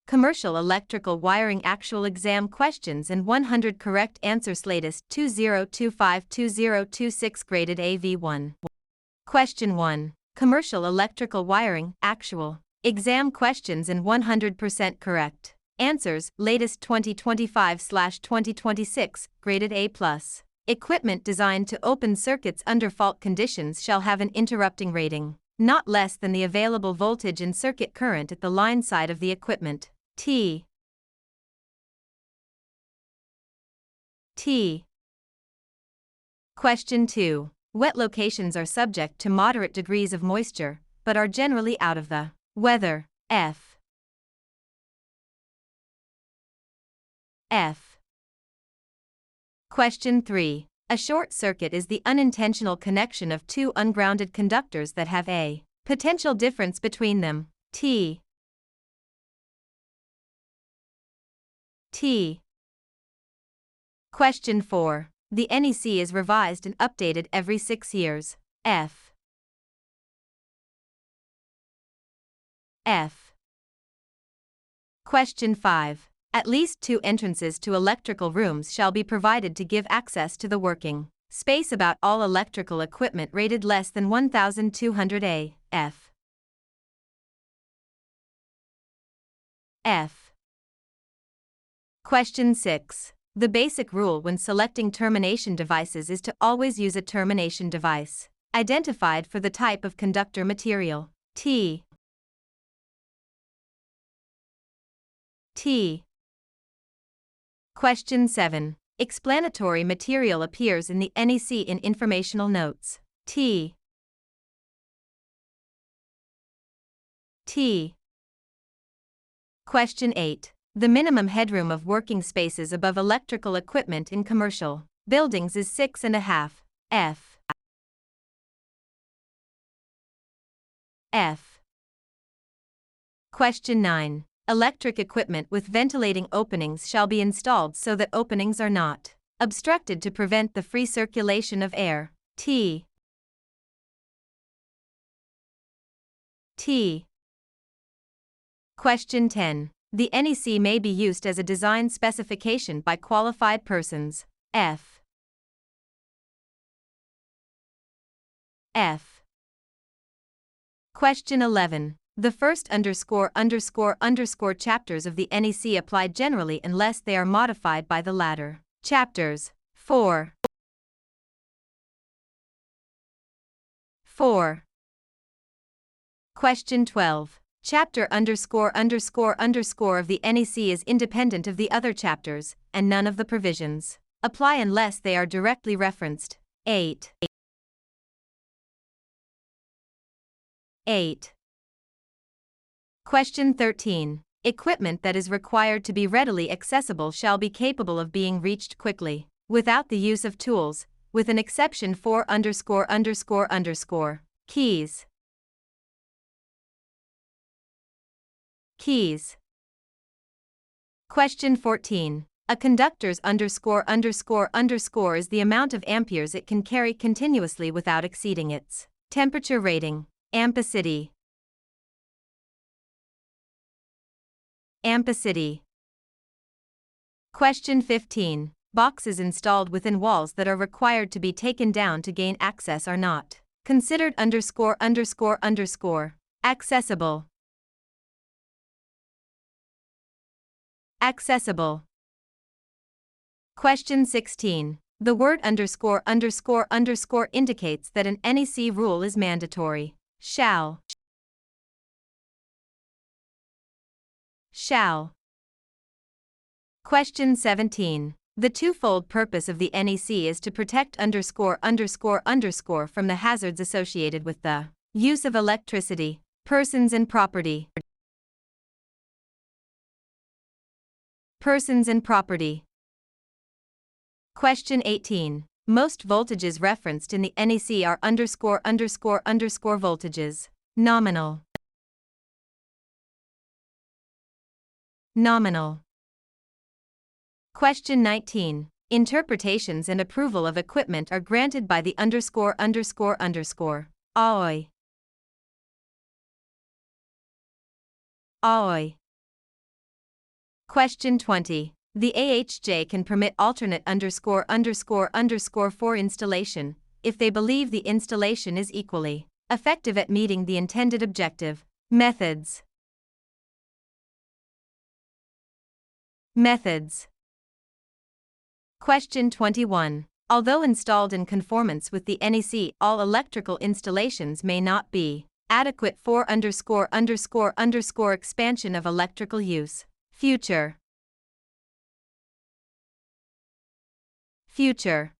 Commercial Electrical Wiring Actual Exam Questions and 100 Correct Answers Latest 2025-2026 Graded AV1. Question 1. Commercial Electrical Wiring Actual Exam Questions and 100% Correct Answers Latest 2025/2026 Graded A+. Equipment designed to open circuits under fault conditions shall have an interrupting rating not less than the available voltage and circuit current at the line side of the equipment. T. Question 2. Wet locations are subject to moderate degrees of moisture, but are generally out of the weather. F. Question 3. A short circuit is the unintentional connection of two ungrounded conductors that have a potential difference between them. T. Question 4. The NEC is revised and updated every 6 years. F. Question 5. At least 2 entrances to electrical rooms shall be provided to give access to the working space about all electrical equipment rated less than 1200 A. F. Question 6. The basic rule when selecting termination devices is to always use a termination device identified for the type of conductor material. T. Question 7. Explanatory material appears in the NEC in informational notes. T. Question 8. The minimum headroom of working spaces above electrical equipment in commercial buildings is 6.5 F. Question 9. Electric equipment with ventilating openings shall be installed so that openings are not obstructed to prevent the free circulation of air. T. Question 10. The NEC may be used as a design specification by qualified persons. F. Question 11. The first ___ chapters of the NEC apply generally unless they are modified by the latter chapters. 4. Question 12. Chapter ___ of the NEC is independent of the other chapters, and none of the provisions apply unless they are directly referenced. 8. Question 13. Equipment that is required to be readily accessible shall be capable of being reached quickly, without the use of tools, with an exception for ____ keys. Question 14. A conductor's ___ is the amount of amperes it can carry continuously without exceeding its temperature rating. Ampacity. Question 15. Boxes installed within walls that are required to be taken down to gain access are not considered accessible. Question 16. The word ___ indicates that an NEC rule is mandatory. Shall. Question 17. The twofold purpose of the NEC is to protect ___ from the hazards associated with the use of electricity, persons and property. Question 18. Most voltages referenced in the NEC are ___ voltages. Nominal. Question 19. Interpretations and approval of equipment are granted by the AOI. Question 20. The AHJ can permit alternate _____ for installation if they believe the installation is equally effective at meeting the intended objective. Methods. Methods. Question 21. Although installed in conformance with the NEC, all electrical installations may not be adequate for ____ expansion of electrical use. Future. Future.